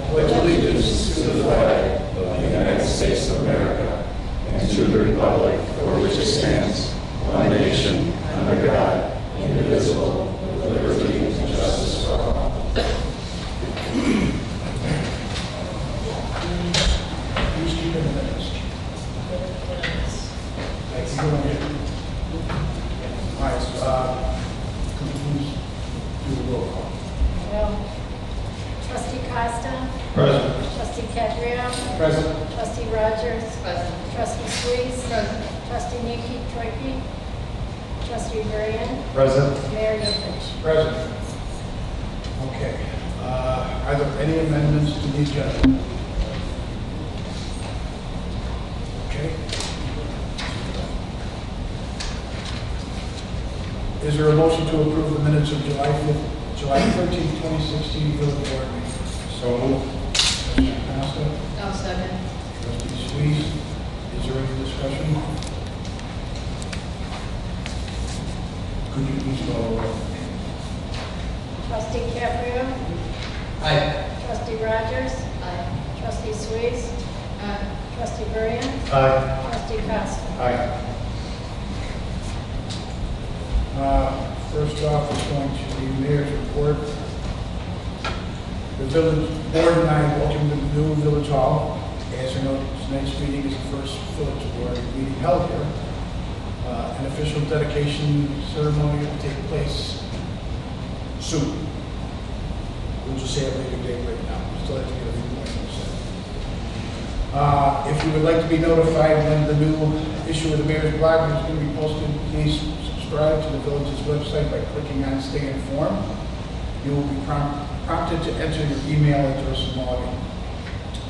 pledge allegiance to the flag of the United States of America and to the republic for which it stands, one nation, under God, indivisible, with liberty and justice for all. Please keep in the minutes. Thank you. All right, could you please do a roll call? Trustee Costa. Present. Trustee Cadrio. Present. Trustee Rogers. Present. Trustee Swees. Present. Trustee Nikki Troiki. Trustee Varian. Present. Mayor Yovich. Present. Okay. Are there any amendments to the agenda? Okay. Is there a motion to approve the minutes of July 13th, 2016 Village Board meeting? So moved. Trustee Costa. I'll second. Trustee Swees. Is there any discussion? Could you please call the roll? Trustee Cadrio. Aye. Trustee Rogers. Aye. Trustee Swees. Aye. Trustee Varian. Aye. Trustee Costa. Aye. First off is going to be mayor's report. The village board and I welcome the new village hall. As you know, tonight's meeting is the first village board meeting held here. An official dedication ceremony will take place soon. We'll just say a later date right now. Still have to get a few more things said. If you would like to be notified when the new issue of the mayor's blog is going to be posted, please subscribe to the village's website by clicking on Stay Informed. You will be prompted to enter your email address and login.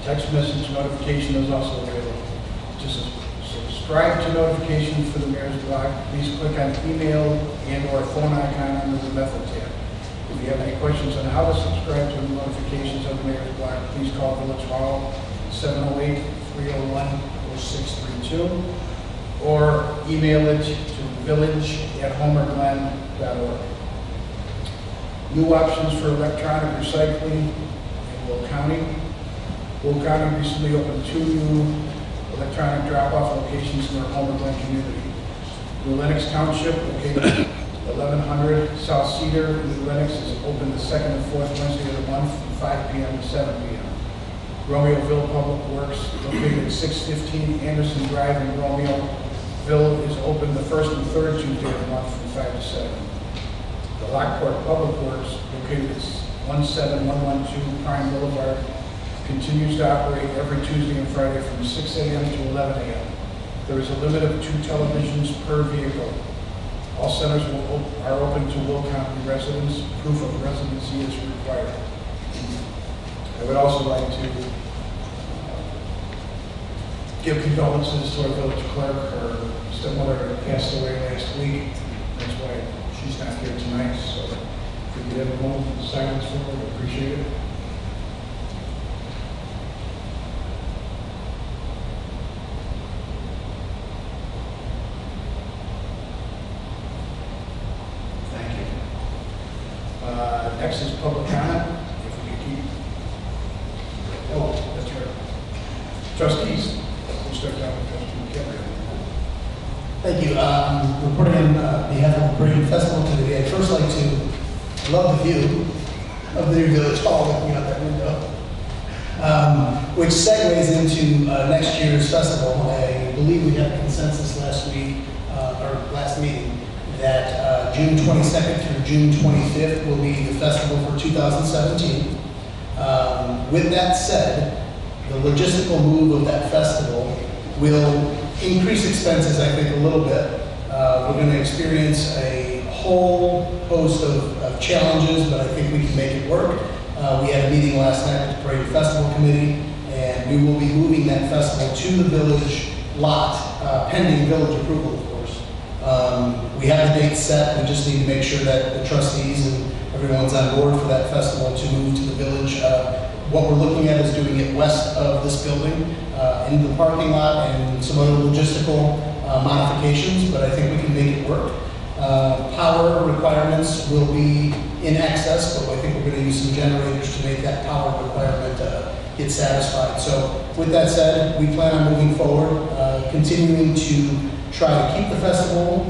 Text message notification is also available. Just subscribe to notifications for the mayor's blog. Please click on email and/or phone icon under the method tab. If you have any questions on how to subscribe to the notifications of the mayor's blog, please call Village Hall 708-301-0632 or email it to village@homerglen.org. New options for electronic recycling in Will County. Will County recently opened 2 new electronic drop-off locations in their Homer Glen community. New Lenox Township, located 1100 South Cedar in New Lenox, is open the 2nd and 4th Wednesday of the month from 5 p.m. to 7 p.m. Romeoville Public Works, located at 615 Anderson Drive in Romeoville, is open the 1st and 3rd Tuesday of the month from 5 to 7. The Lockport Public Works, located at 17112 Prime Boulevard, continues to operate every Tuesday and Friday from 6 a.m. to 11 a.m. There is a limit of 2 televisions per vehicle. All centers are open to Will County residents. Proof of residency is required. I would also like to give condolences to our village clerk. Her stepmother passed away last week. That's why she's not here tonight. So if we could have a moment of silence for her, we appreciate it. Thank you. Next is public comment. If we could keep. Oh, that's right. Trustees. We'll start down with Trustee Kevin. Thank you. Reporting on behalf of the Parade Festival today, I'd first like to love the view of the new village hall looking out that window, which segues into next year's festival. I believe we had a consensus last week, or last meeting, that June 22nd through June 25th will be the festival for 2017. With that said, the logistical move of that festival will increase expenses, I think, a little bit. We're going to experience a whole host of challenges, but I think we can make it work. We had a meeting last night with the Parade Festival Committee, and we will be moving that festival to the village lot, pending village approval, of course. We have the date set. We just need to make sure that the trustees and everyone's on board for that festival to move to the village. What we're looking at is doing it west of this building, into the parking lot, and some other logistical modifications, but I think we can make it work. Power requirements will be in excess, but I think we're going to use some generators to make that power requirement get satisfied. So with that said, we plan on moving forward, continuing to try to keep the festival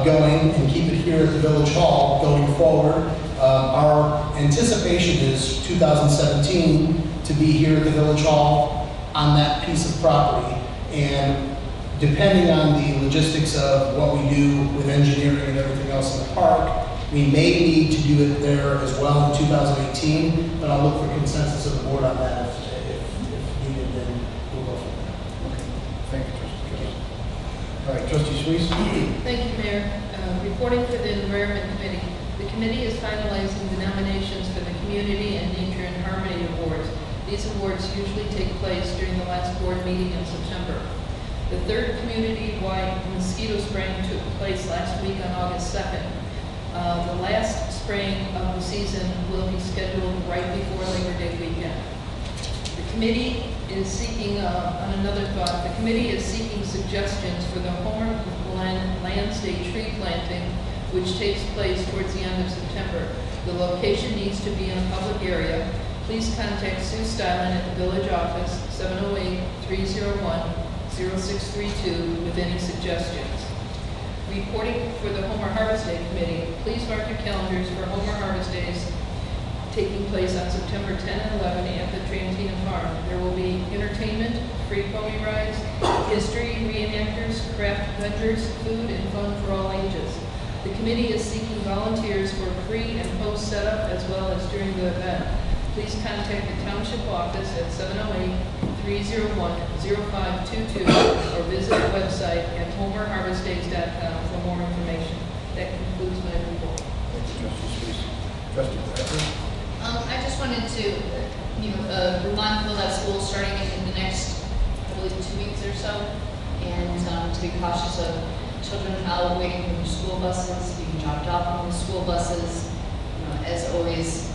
going and keep it here at the Village Hall going forward. Our anticipation is 2017 to be here at the Village Hall on that piece of property. And depending on the logistics of what we do with engineering and everything else in the park, we may need to do it there as well in 2018, but I'll look for consensus of the board on that if needed, then we'll go from there. Okay. Thank you, Trustee. All right, Trustee Suisse. Thank you, Mayor. Reporting for the Environment Committee. The committee is finalizing the nominations for the Community and Nature and Harmony Awards. These awards usually take place during the last board meeting in September. The third community-wide mosquito spraying took place last week on August 2nd. The last spraying of the season will be scheduled right before Labor Day weekend. The committee is seeking, on another thought, the committee is seeking suggestions for the Homer Glen Landscape tree planting, which takes place towards the end of September. The location needs to be in a public area. Please contact Sue Stylen at the village office, 708-301-0632, with any suggestions. Reporting for the Homer Harvest Day Committee, please mark your calendars for Homer Harvest Days taking place on September 10 and 11 at the Trantina Farm. There will be entertainment, free pony rides, history reenactors, craft vendors, food, and fun for all ages. The committee is seeking volunteers for pre and post setup as well as during the event. Please contact the Township Office at 708-301-0522 or visit our website at homerharvestdays.com for more information. That concludes my report. Thank you, Trustee Suisse. Trustee Bradford. I just wanted to, remind people that school is starting in the next, I believe, 2 weeks or so, and to be cautious of children out waiting for the school buses, being dropped off from the school buses. As always,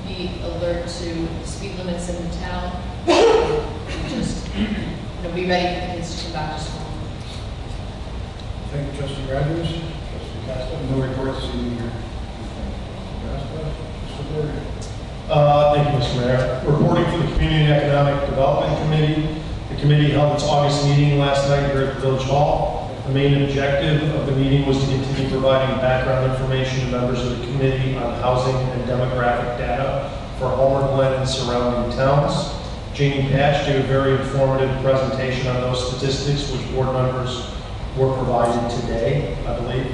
be alert to speed limits in the town. Just, be ready for the kids to come back to school. Thank you, Trustee Rogers. Trustee Costa. No report this evening here. Costa. Mr. Bergen. Thank you, Mr. Mayor. Reporting for the Community and Economic Development Committee. The committee held its August meeting last night here at the Village Hall. The main objective of the meeting was to continue providing background information to members of the committee on housing and demographic data for Homer, Glen, and surrounding towns. Janie Patch did a very informative presentation on those statistics, which board members were provided today, I believe,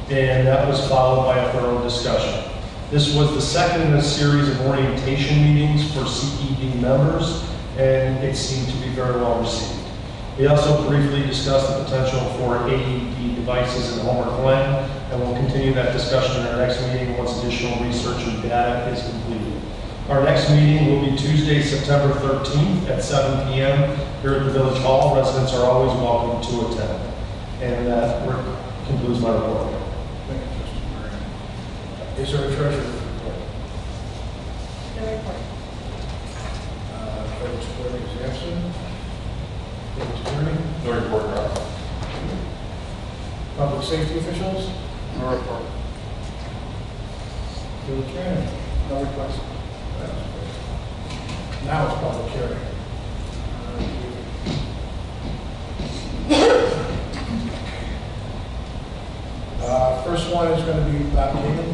and that was followed by a thorough discussion. This was the second in a series of orientation meetings for CED members, and it seemed to be very well received. We also briefly discussed the potential for AED devices in Homer Glen, and we'll continue that discussion in our next meeting once additional research and data is completed. Our next meeting will be Tuesday, September 13th at 7 p.m. here at the Village Hall. Residents are always welcome to attend. And that concludes my report. Thank you, Trustee Bergen. Is there a treasurer's report? No report. Village clerk is absent. Village attorney. No report, Rob. Public safety officials. No report. Village manager. No request. Now it's public hearing. First one is going to be Bob Kagan.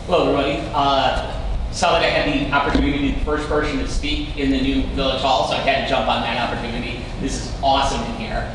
Hello, everybody. Saw that I had the opportunity to be the first person to speak in the new Village Hall, so I had to jump on that opportunity. This is awesome in here.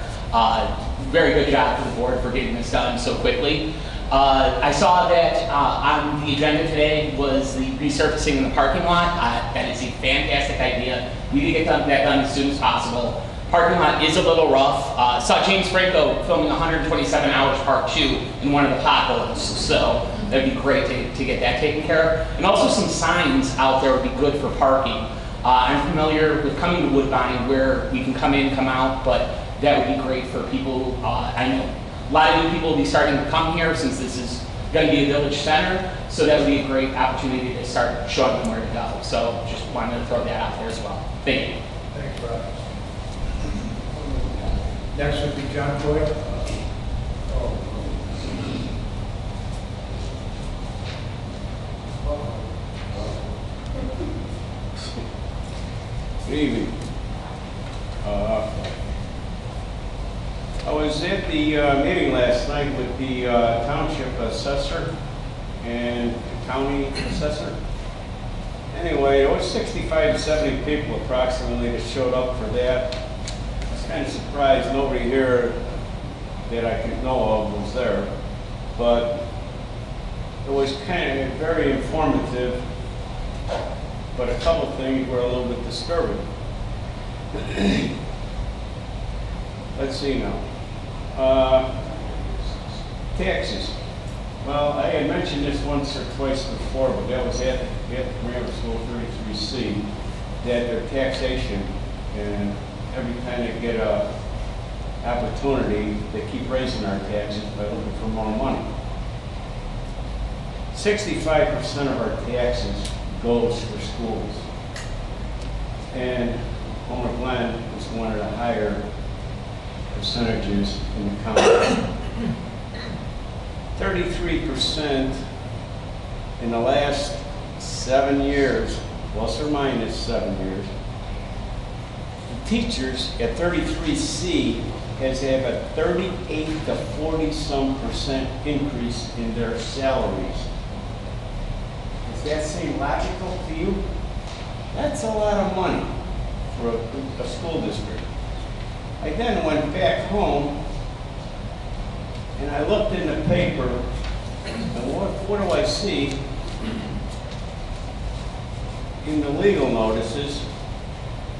Very good job to the board for getting this done so quickly. I saw that on the agenda today was the resurfacing in the parking lot. That is a fantastic idea. We need to get that done as soon as possible. Parking lot is a little rough. Saw James Franco filming 127 Hours Part 2 in one of the potholes, so that'd be great to get that taken care of. And also some signs out there would be good for parking. I'm familiar with coming to Woodbine where we can come in, come out, but that would be great for people. I know a lot of new people will be starting to come here since this is going to be a village center, so that would be a great opportunity to start showing them where to go. So just wanted to throw that out there as well. Thank you. Thanks, Rob. Next would be John Coyle. Good evening. I was at the meeting last night with the township assessor and county assessor. Anyway, there was 65 to 70 people approximately that showed up for that. I was kind of surprised nobody here that I could know of was there, but it was kind of very informative, but a couple things were a little bit disturbing. Let's see now. Taxes. Well, I had mentioned this once or twice before, but that was at Grammar School 33C, that their taxation, and every time they get a opportunity, they keep raising our taxes by looking for more money. 65% of our taxes goes for schools. And Homer Glen is one of the higher percentages in the county. 33% in the last 7 years, plus or minus 7 years. The teachers at 33C has had a 38 to 40% increase in their salaries. Does that seem logical to you? That's a lot of money for a school district. I then went back home and I looked in the paper, and what do I see? In the legal notices,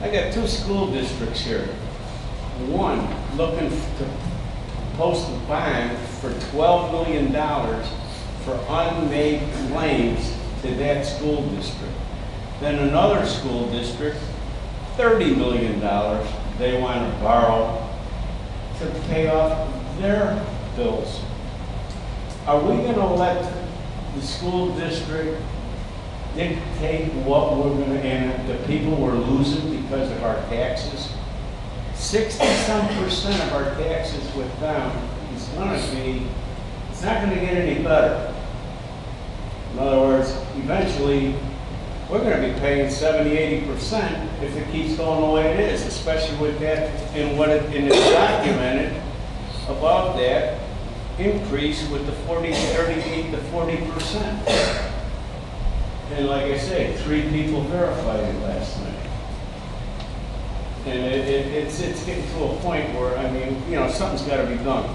I got 2 school districts here. One looking to post a bond for $12 million for unmade claims to that school district. Then another school district, $30 million they want to borrow to pay off their bills. Are we going to let the school district dictate what we're going to, and the people we're losing because of our taxes? 60-some% of our taxes with them is going to be, it's not going to get any better. In other words, eventually, we're going to be paying 70-80% if it keeps going the way it is, especially with that, and it's documented above that increase with the 38 to 40%. And like I say, 3 people verified it last night. And it's getting to a point where, I mean, you know, something's got to be done.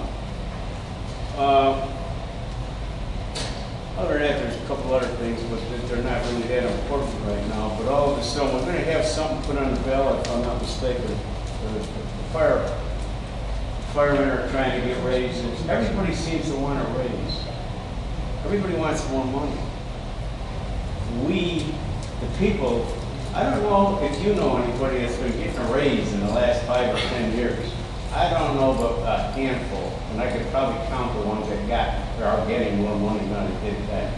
Other than that, there's a couple other things, but they're not really that important right now. But all of a sudden, we're going to have something put on the ballot, if I'm not mistaken. The firemen are trying to get raises. Everybody seems to want a raise. Everybody wants more money. We, the people, I don't know if you know anybody that's been getting a raise in the last 5 or 10 years. I don't know but a handful, and I could probably count the ones that are getting more money than they did then.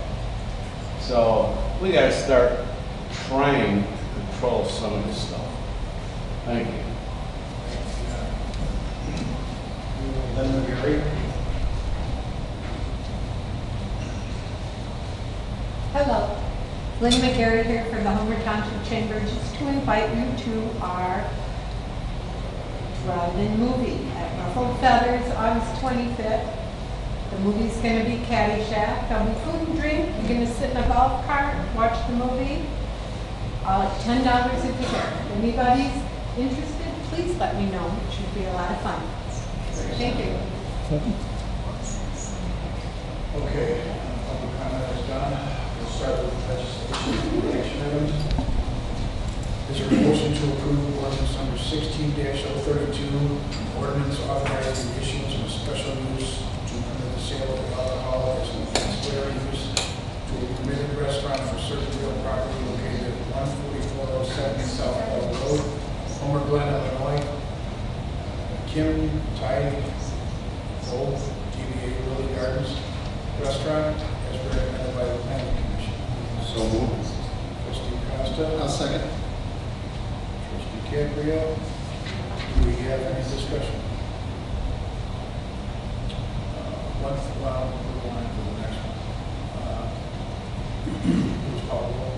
So we got to start trying to control some of this stuff. Thank you. Glen, Gary. Hello. Linda McGarry here from the Homer Township Chamber, just to invite you to our drive-in movie at Ruffled Feathers, August 25th. The movie's going to be Caddyshack. There'll be food and drink. You're going to sit in a golf cart, watch the movie. $10 if you're there. If anybody's interested, please let me know. It should be a lot of fun. Thank you. Okay, public comment is done. We'll start with legislation action items. Is there a motion to approve ordinance number 16-032, ordinance authorizing the issuance of a special use to permit the sale of alcohol as an ancillary use to a permitted restaurant for certain real property located at 14407 South Bell Road, Homer Glen, Illinois. Kim Tai Old DBA Lily Gardens Restaurant, as recommended by the Planning Commission. So moved. Trustee Costa. I'll second. Trustee Caprio. Do we have any discussion? one, well, we'll go on to the next one. Please call the roll.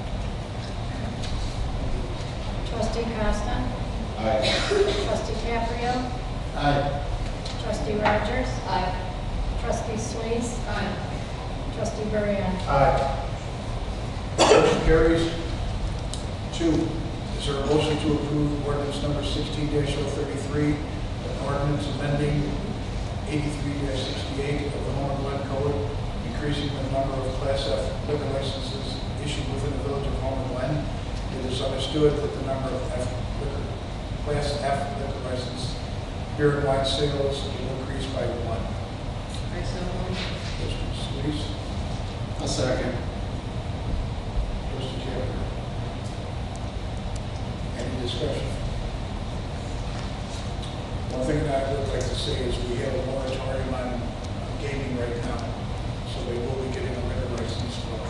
Trustee Costa. Aye. Trustee Caprio. Aye. Trustee Rogers. Aye. Trustee Swayze. Aye. Trustee Burrion. Aye. Motion carries. 2, is there a motion to approve ordinance number 16-033, an ordinance amending 83-68 of the Home and Glen Code, increasing the number of Class F liquor licenses issued within the village of Home and Glen? It is understood that the number of Class F liquor license beer and wine sales will increase by 1. I so moved. Trustee Swayze. A second. Trustee Caprio. Any discussion? One thing that I would like to say is we have a moratorium on gaming right now, so they will be getting a liquor license for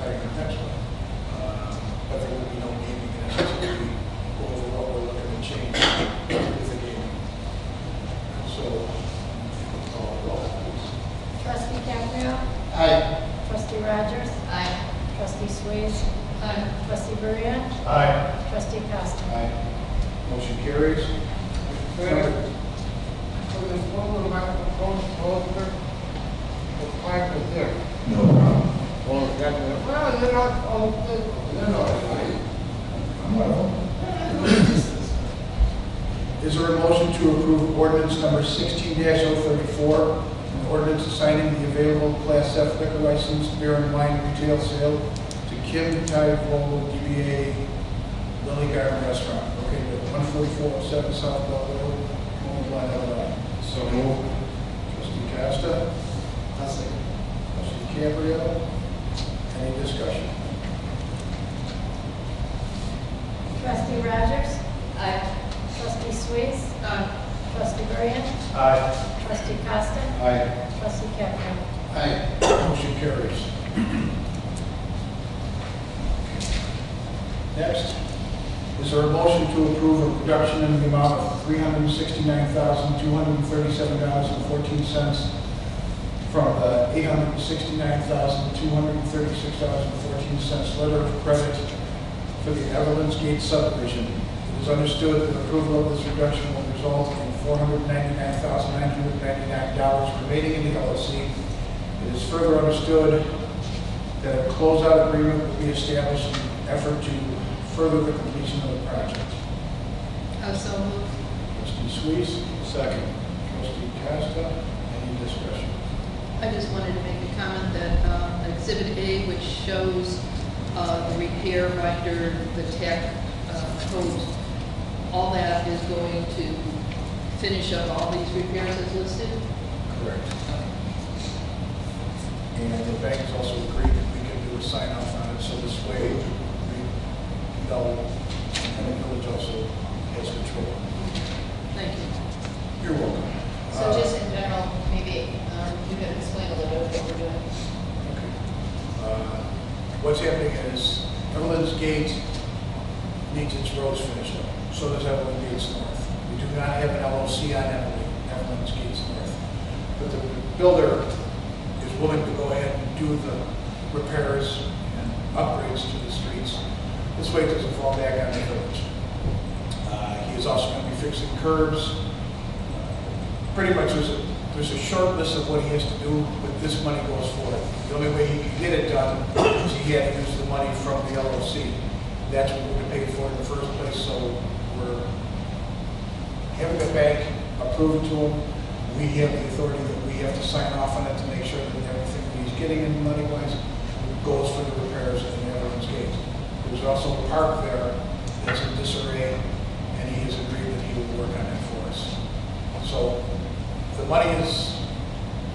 starting next one. But there will be no gaming in it until we go over what we're looking to change with the gaming. So, call the roll, please. Trustee Caprio. Aye. Trustee Rogers. Aye. Trustee Swayze. Aye. Trustee Burrion. Aye. Trustee Costa. Aye. Motion carries. Number- There's one little microphone closer. The pipe is there. No problem. Well, you're not, Is there a motion to approve ordinance number 16-034, an ordinance assigning the available Class F liquor license beer and wine retail sale to Kim Tai Vo DBA Lily Garden Restaurant, located at 14407 South Bell Road, Home Glen, Illinois? So moved. Trustee Costa? Trustee Caprio? Any discussion? Trustee Rogers. Aye. Trustee Swayze. Aye. Trustee Burrion. Aye. Trustee Costa. Aye. Trustee Caprio. Aye. Motion carries. Next, is there a motion to approve a reduction in the amount of $369,237.14 from the $869,236.14 letter of credit for the Everlands Gate subdivision? It is understood that approval of this reduction will result in $499,999 remaining in the LLC. It is further understood that a closeout agreement will be established in an effort to further the completion of the project. I so moved. Trustee Swayze? Second. Trustee Costa? Any discussion? I just wanted to make a comment that Exhibit A, which shows the repair binder, the tech codes, all that is going to finish up all these repairs as listed. Correct. And the bank has also agreed that we can do a sign off on it, so this way we know, and the village also has control. Thank you. You're welcome. So just in general, maybe you could explain a little bit what we're doing. Okay. What's happening is Everlands Gate needs its roads finished up. So does Everlands Gates North. We do not have an LOC on Everlands Gates North. But the builder is willing to go ahead and do the repairs and upgrades to the streets. This way it doesn't fall back on the village. He is also going to be fixing curbs. Pretty much there's a short list of what he has to do, but this money goes for it. The only way he can get it done is he had to use the money from the LOC. That's what we're going to pay for in the first place, so we're having the bank approve it to him. We have the authority that we have to sign off on it to make sure that everything that he's getting in money-wise goes for the repairs in Everlands Gate. There's also a park there that's in disarray, and he has agreed that he will work on it for us. So the money is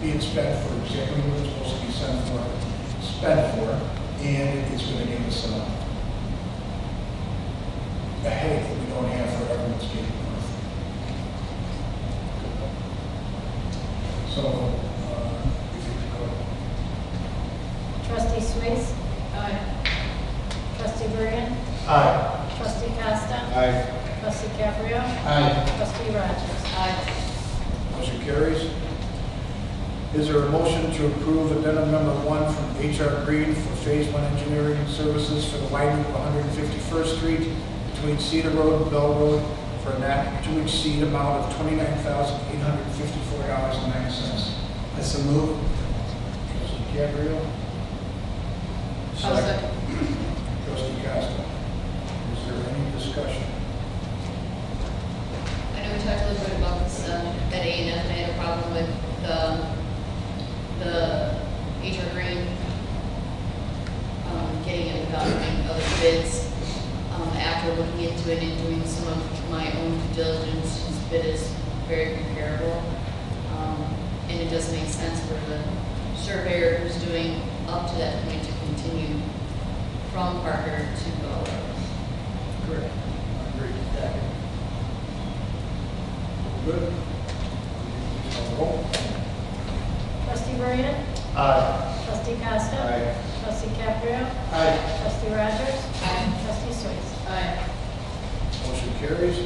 being spent for exactly what it's supposed to be spent for, and it's going to give us a headache that we don't have for Everlands Gate North. So, if you could go. Trustee Swayze. Aye. Trustee Burrion. Aye. Trustee Costa. Aye. Trustee Caprio. Aye. Trustee Rogers. Aye. Motion carries. Is there a motion to approve addendum number 1 from HR Green for Phase 1 engineering services for the widening of 151st Street between Cedar Road and Bell Road for a not to exceed amount of $29,854.09? I so move. Trustee Gabriel. I'll second. Trustee Costa. Is there any discussion? I know we talked a little bit about this at A&M, and I had a problem with the HR Green getting it without any other bids. After looking into it and doing some of my own due diligence, his bid is very comparable. And it does make sense for the surveyor who's doing up to that point to continue from Parker to Bell Road. Correct. Agreed. Good. Roll. Trustee Burden? Aye. Trustee Costa? Aye. Trustee Caprio? Aye. Trustee Rogers? Aye. Trustee Swayze? Aye. Motion carries.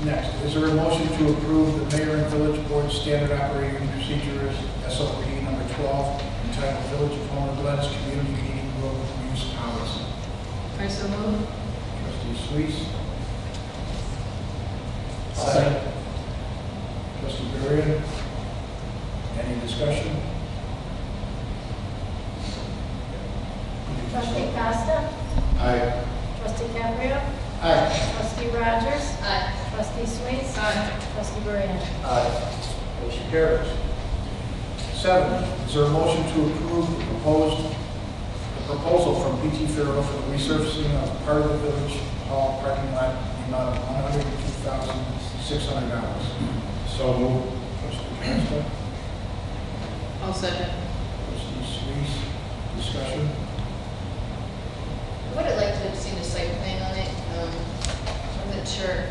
Next, is there a motion to approve the Mayor and Village Board Standard Operating Procedures, SOP number 12, entitled Village of Homer Glen's Community Meeting Room Use Policy? I so move. Trustee Suisse. Second. Trustee Burden. Any discussion? Trustee Costa? Aye. Trustee Caprio? Aye. Trustee Rogers? Aye. Trustee Swayze? Aye. Trustee Burden? Aye. Motion carries. 7, is there a motion to approve the proposal from PT Farrell for the resurfacing of part of the Village Hall parking lot in the amount of $102,600? So moved. Trustee Costa. I'll second. Trustee Suisse. Discussion. I would have liked to have seen a site plan on it. I wasn't sure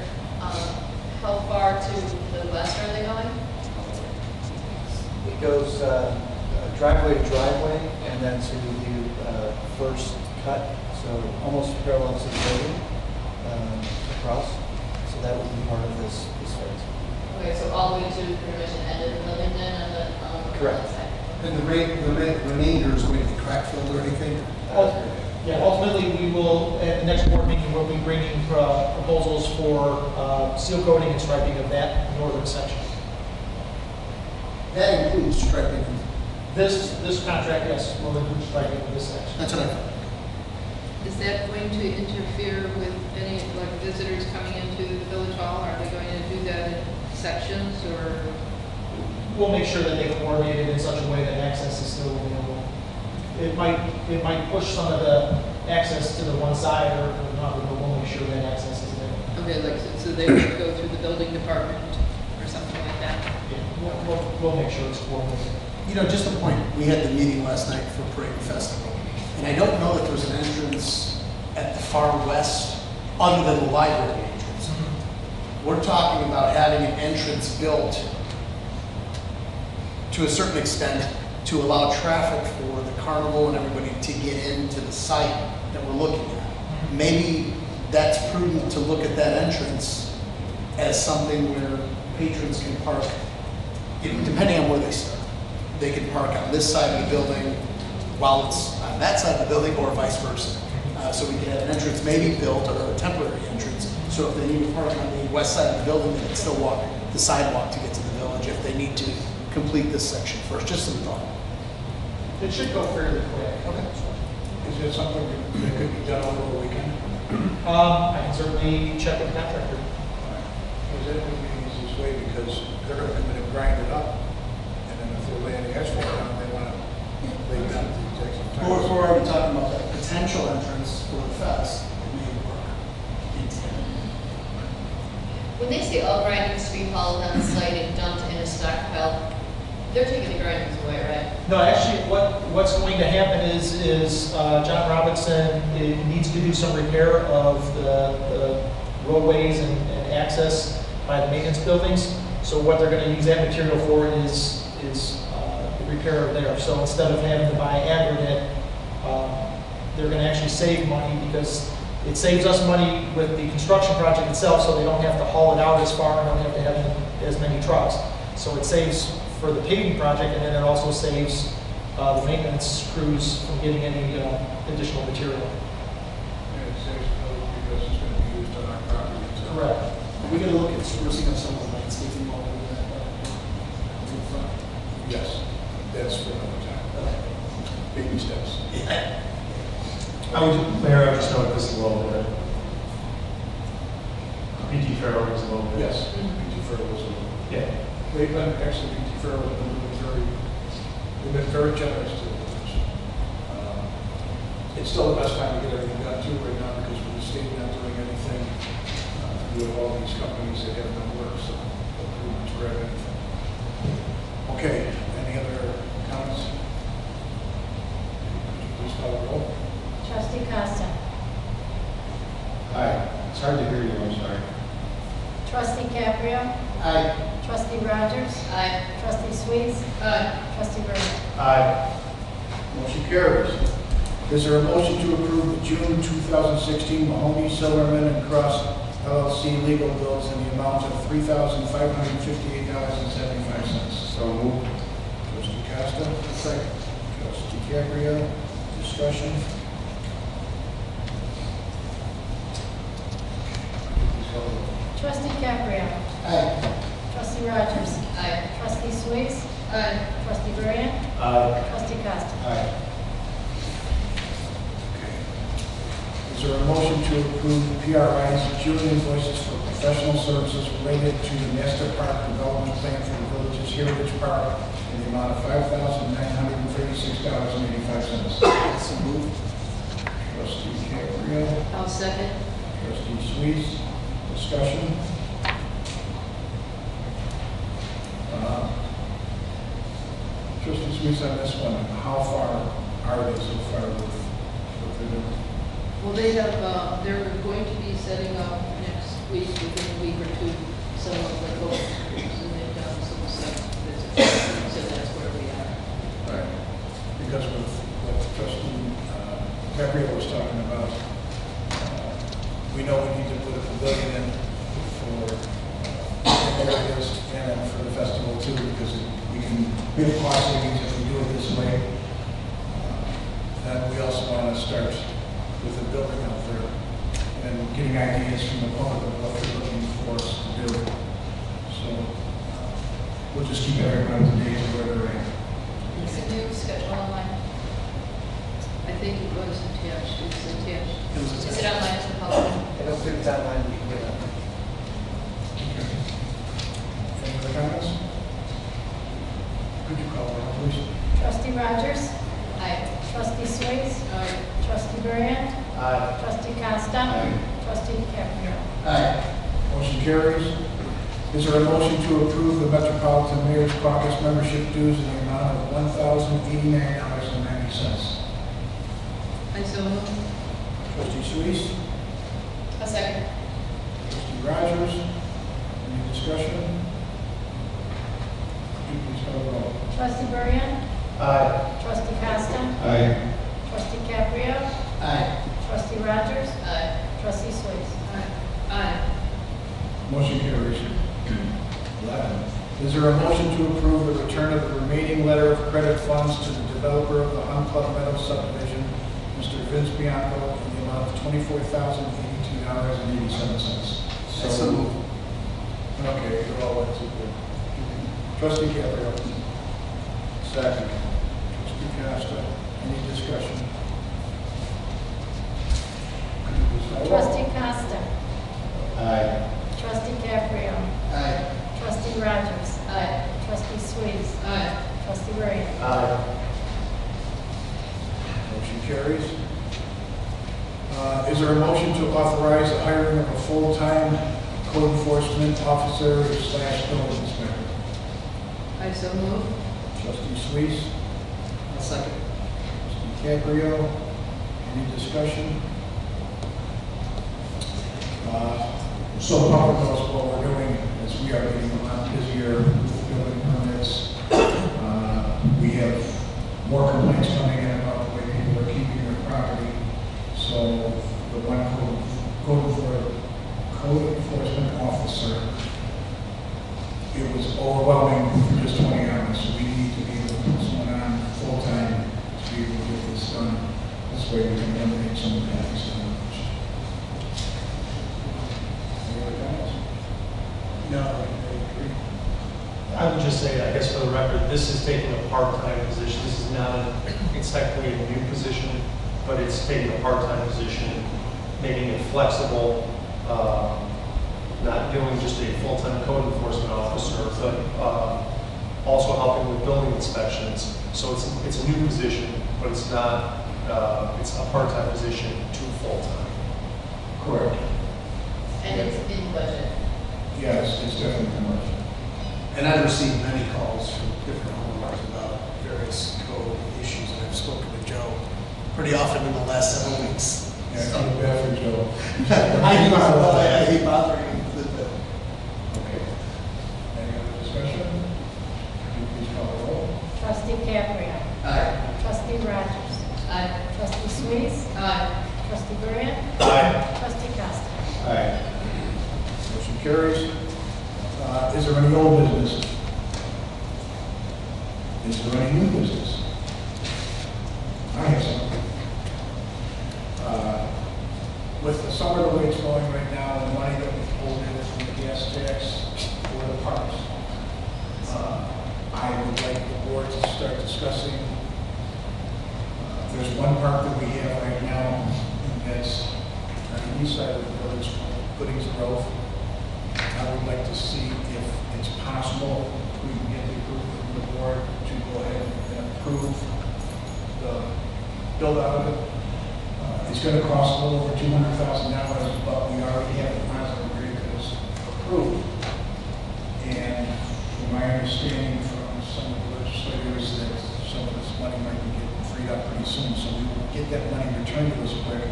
how far to the west are they going? It goes driveway to driveway and then to the first cut, so almost parallel to the building across. So that would be part of this phase. Okay, so all the way to pretty much the end of the building then on the Correct. side? And the remainder is going to be crack filled or anything? Yeah, ultimately, we will, at the next board meeting, we'll be bringing proposals for seal coating and striping of that northern section. That includes striping. This contract, yes, will include striping of this section. That's what I thought. Is that going to interfere with any, like, visitors coming into the village hall? Are they going to do that in sections, or? We'll make sure that they coordinate it in such a way that access is still available. It might push some of the access to the one side or not, but we'll make sure that access is there. Okay, like, so they would go through the building department or something like that? Yeah, we'll make sure it's coordinated. You know, just a point, we had the meeting last night for Parade Festival, and I don't know that there's an entrance at the far west other than the library entrance. We're talking about having an entrance built to a certain extent to allow traffic for the carnival and everybody to get into the site that we're looking at. Maybe that's prudent to look at that entrance as something where patrons can park, you know, depending on where they start. They can park on this side of the building while it's on that side of the building, or vice versa. So we can have an entrance maybe built, or a temporary entrance. So if they need to park on the west side of the building, they can still walk the sidewalk to get to the village if they need to complete this section first. Just some thought. It should go fairly quick. Okay. Is it something that could be done over the weekend? I can certainly check with the contractor. Because that would be the easiest way, because they're going to come in and grind it up, and then if they're laying the asphalt down, they want to lay it down at the exact same time. We're already talking about that potential entrance for the fest. It may work. When they say all grindings to be hauled on site and dumped in a stockpile, they're taking the grindings away, right? No, actually, what's going to happen is John Robinson needs to do some repair of the roadways and access by the maintenance buildings. So what they're going to use that material for is the repair of there. So instead of having to buy aggregate, they're going to actually save money, because it saves us money with the construction project itself, so they don't have to haul it out as far and don't have to have as many trucks. So it saves for the paving project, and then it also saves the maintenance crews from getting any additional material. And it saves bills because it's going to be used on our property. So- Correct. We're going to look at sprucing up some of the landscaping while we're doing that. To the front. Yes, that's for another time. Okay. Baby steps. Mayor, I would just note this a little bit. PT Farrell was a little bit. Yes, PT Fair was a, Yeah. they've been, actually, PT Fair has been really very, they've been very generous to us. It's still the best time to get everything done too right now because with the state not doing anything, we have all these companies that have no work, so they'll pretty much grab anything. Okay, any other comments? Please call the roll. Trustee Costa. Aye. It's hard to hear you, I'm sorry. Trustee Caprio. Aye. Trustee Rogers. Aye. Trustee Sweets. Aye. Trustee Burns. Aye. Motion carries. Is there a motion to approve the June 2016 Mahoney, Silverman, and Cross LLC legal bills in the amount of $3,558.75? So moved. Trustee Costa. Second. Trustee Caprio. Discussion. Please call the roll. Trustee Caprio. Aye. Trustee Rogers. Aye. Trustee Sweets. Aye. Trustee Burns. Aye. Trustee Costa. Aye. Is there a motion to approve PRI's June invoices for professional services related to the Master Park Development Plan for the Village's Heritage Park in the amount of $5,936.85? So moved. Trustee Caprio, I'll second. trustee Sweets, discussion. Trustee Sweets, on this one, how far are they so far with what they're doing? Well, they have, they're going to be setting up next week, within a week or two, some of the local schools, and they've done some site visits, so that's where we are. Right. Because with what Trustee Caprio was talking about, we know we need to put a pavilion in for areas and then for the festival too, because we can get cost savings if we do it this way. Then we also want to start with the building out there and getting ideas from the public of what they're looking for us to do. So we'll just keep everyone up to date with where they're at. Is the new schedule online? I think it was attached, it's attached. Is it online to the public? I don't think it's online, you can get it. Any other comments? Could you call it, please? Trustee Rogers. Aye. Trustee Sweets. Aye. Trustee Burns. Aye. Trustee Costa. Aye. Trustee Caprio. Aye. Motion carries. Is there a motion to approve the Metropolitan Mayor's Caucus membership dues in the amount of $1,089.90? I so moved. Trustee Sweets, A second. trustee Rogers, any discussion? Could you please call the roll? Trustee Burns. Aye. Trustee Costa. Aye. Trustee Caprio. Aye. Trustee Rogers. Aye. Trustee Sweets. Aye. Motion carries. 11. Is there a motion to approve the return of the remaining letter of credit funds to the developer of the Hunt Club Meadows subdivision, Mr. Vince Bianco, in the amount of $24,082.87? So moved. Okay, you're all went to the trustee Caprio. Second. Trustee Costa, any discussion? Trustee Costa. Aye. Trustee Caprio. Aye. Trustee Rogers. Aye. Trustee Sweets. Aye. Trustee Burns. Aye. Motion carries. Is there a motion to authorize the hiring of a full-time code enforcement officer / building inspector? I so moved. Trustee Sweets, I'll second. trustee Caprio, any discussion? So the public knows what we're doing, as we are getting a lot busier with building permits. We have more complaints coming in about the way people are keeping their property. So the one code enforcement officer, it was overwhelming for just 20 hours. record, this is taking a part-time position. This is not, it's technically a new position, but it's taking a part-time position, making it flexible, not doing just a full-time code enforcement officer, but also helping with building inspections. So it's a new position, but it's not, it's a part-time position to full-time. Correct. And it's in budget. Yes, it's definitely commercial. And I've received many calls from different homeowners about various code issues, and I've spoken to Joe pretty often in the last several weeks. Yeah, I feel bad for Joe. I hate bothering him with it. Okay. Any other discussion? Can you please call the roll? Trustee Caprio. Aye. Trustee Rogers. Aye. Trustee Sweets. Aye. Trustee Grant. Aye. Trustee Costa. Aye. Motion carries. Is there any old business? Is there any new business? I have some. With the summer the way it's going right now, the money that we pulled in from the gas tax for the parks, I would like the board to start discussing. There's one park that we have right now, and that's on the east side of the village, Goodings Grove. I would like to see if it's possible we can get the approval from the board to go ahead and approve the build out of it. It's going to cost a little over $200,000, but we already have the positive agreements approved. And from my understanding from some of the legislators that some of this money might be getting freed up pretty soon, so we will get that money returned to us quick.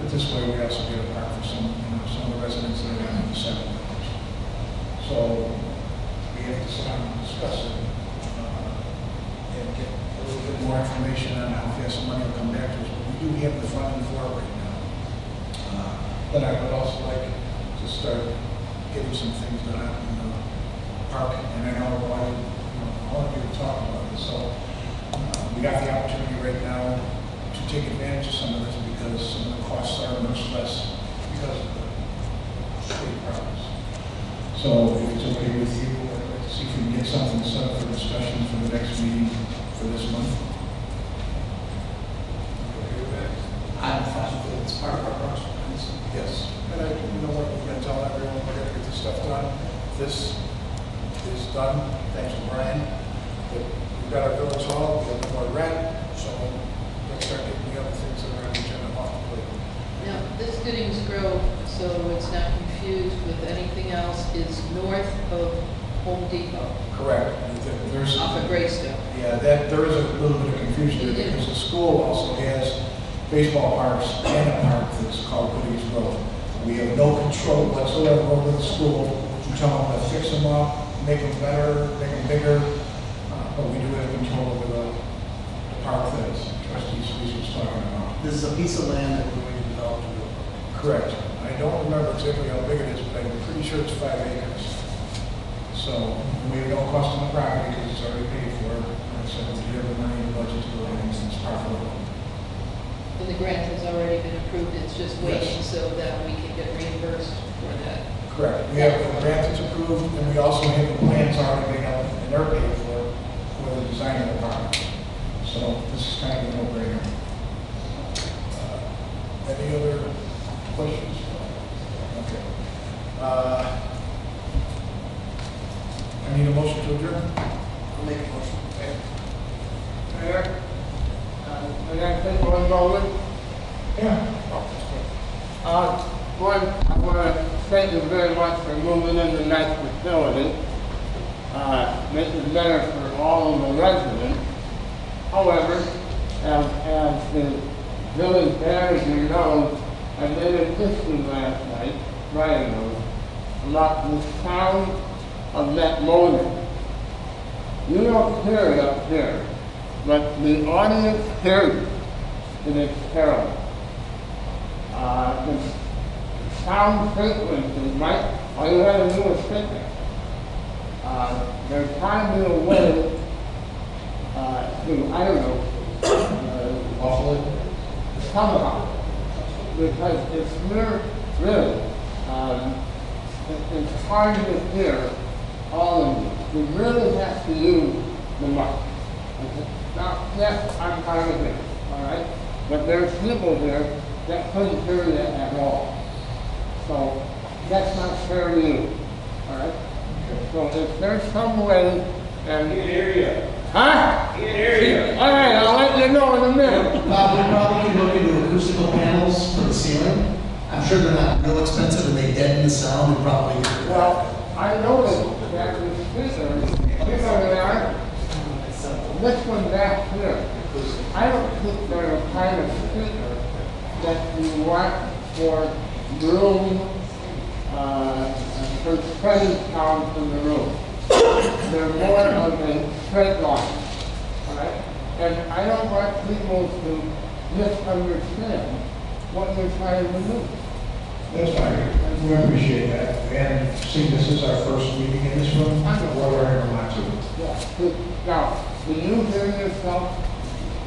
But this way we also get a park for some of the residents that are down in the seven village. So we have to sit down and discuss it and get a little bit more information on how fast the money will come back to us. But we do have the funding for it right now. But I would also like to start getting some things done in the park. And I know all of you have talked about this. So we got the opportunity right now to take advantage of some of this because some of the costs are much less because of the state problems. So if it's okay with you, I'd like to see if we can get something set up for discussion for the next meeting for this month. Okay with that? I'm fine with it. It's part of our process. Yes. And you know what, we're going to tell everyone we're going to get this stuff done. This is done, thanks to Brian. But we've got our village hall, we have more rent, so let's start getting the other things that are on the agenda off the plate. Now, this Goodings Grove, so it's not confused with anything else, is north of Home Depot, Correct. There's off of Greystone. Yeah, there is a little bit of confusion there because the school also has baseball parks and a park that's called Goodings Grove. We have no control whatsoever over the school. We tell them to fix them up, make them better, make them bigger, but we do have control over the park that Trustee Sweet was talking about. This is a piece of land that we're going to develop to do. Correct. I don't remember exactly how big it is, but I'm pretty sure it's 5 acres. So we have no cost on the property because it's already paid for. And so we have the money in the budget to go ahead and it's profitable. And the grant has already been approved, it's just waiting Yes. so that we can get reimbursed for that. Correct. We have the grant that's approved, and we also have the plans already made up, and they're paid for the design of the park. So this is kind of a no-brainer. Any other questions? Okay. I need a motion to adjourn. I'll make a motion. Okay. Mayor, may I take one moment? Yeah. One, I want to thank you very much for moving in the nice facility. Makes it better for all of the residents. However, as the village manager knows, I made a decision last night, Brian knows, about the sound of that motor. You don't hear it up here, but the audience hears it, and it's terrible. The sound frequency, right? All you have to do is pick it. There's got to be a way to, I don't know, Awfully. somehow, because it's really, it's hard to hear all of you. You really have to use the month. Okay? Now, yes, I'm fine with it, all right? But there's people here that couldn't hear that at all. So that's not fair to you, all right? So if there's some way, and Can't hear you. huh? Can't hear you. All right, I'll let you know in a minute. Bob, we probably could look into acoustical panels for the ceiling. I'm sure they're not real expensive and they deaden the sound and probably. Well, I noticed that the speakers, there, this one back here, I don't think they're the kind of speaker that you want for room, for spreading sound in the room. They're more of a straight line, all right? And I don't want people to misunderstand what you're trying to do. That's fine. We appreciate that. And seeing this is our first meeting in this room, we're learning a lot too. Yeah. Now, do you hear yourself?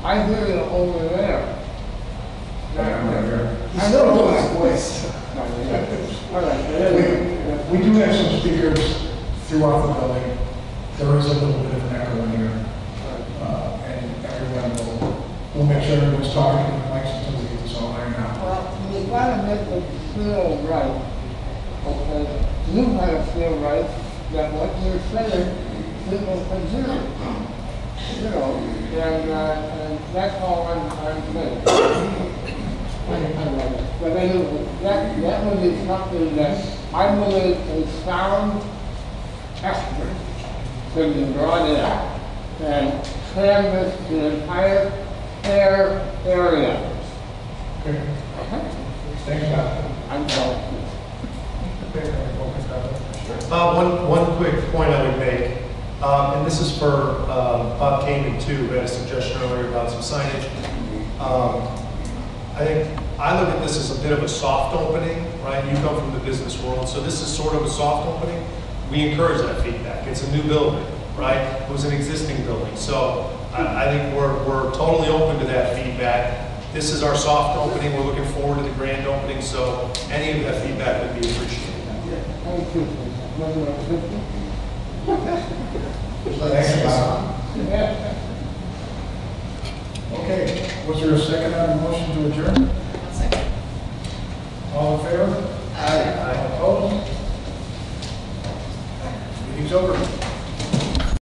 I hear you over there. I know his voice. All right. We do have some speakers throughout the building. There is a little bit of an echo in here. And everyone will make sure everyone's talking to the mics until we get this all ironed out. Well, you gotta make it feel right, okay? You gotta feel right that what you're saying, people can hear it. You know, and that's all I'm saying. But anyway, that would be something that I believe a sound expert could be brought in and canvass the entire air area. Okay. Okay? Thanks, Bob. I'm sorry. One quick point I would make, and this is for Bob Kamen too, who had a suggestion earlier about some signage. I think I look at this as a bit of a soft opening, right? You come from the business world, so this is sort of a soft opening. We encourage that feedback. It's a new building, right? It was an existing building, so I think we're totally open to that feedback. This is our soft opening. We're looking forward to the grand opening, so any of that feedback would be appreciated. Thank you. Thanks, Bob. Okay, was there a second on the motion to adjourn? Second. All in favor?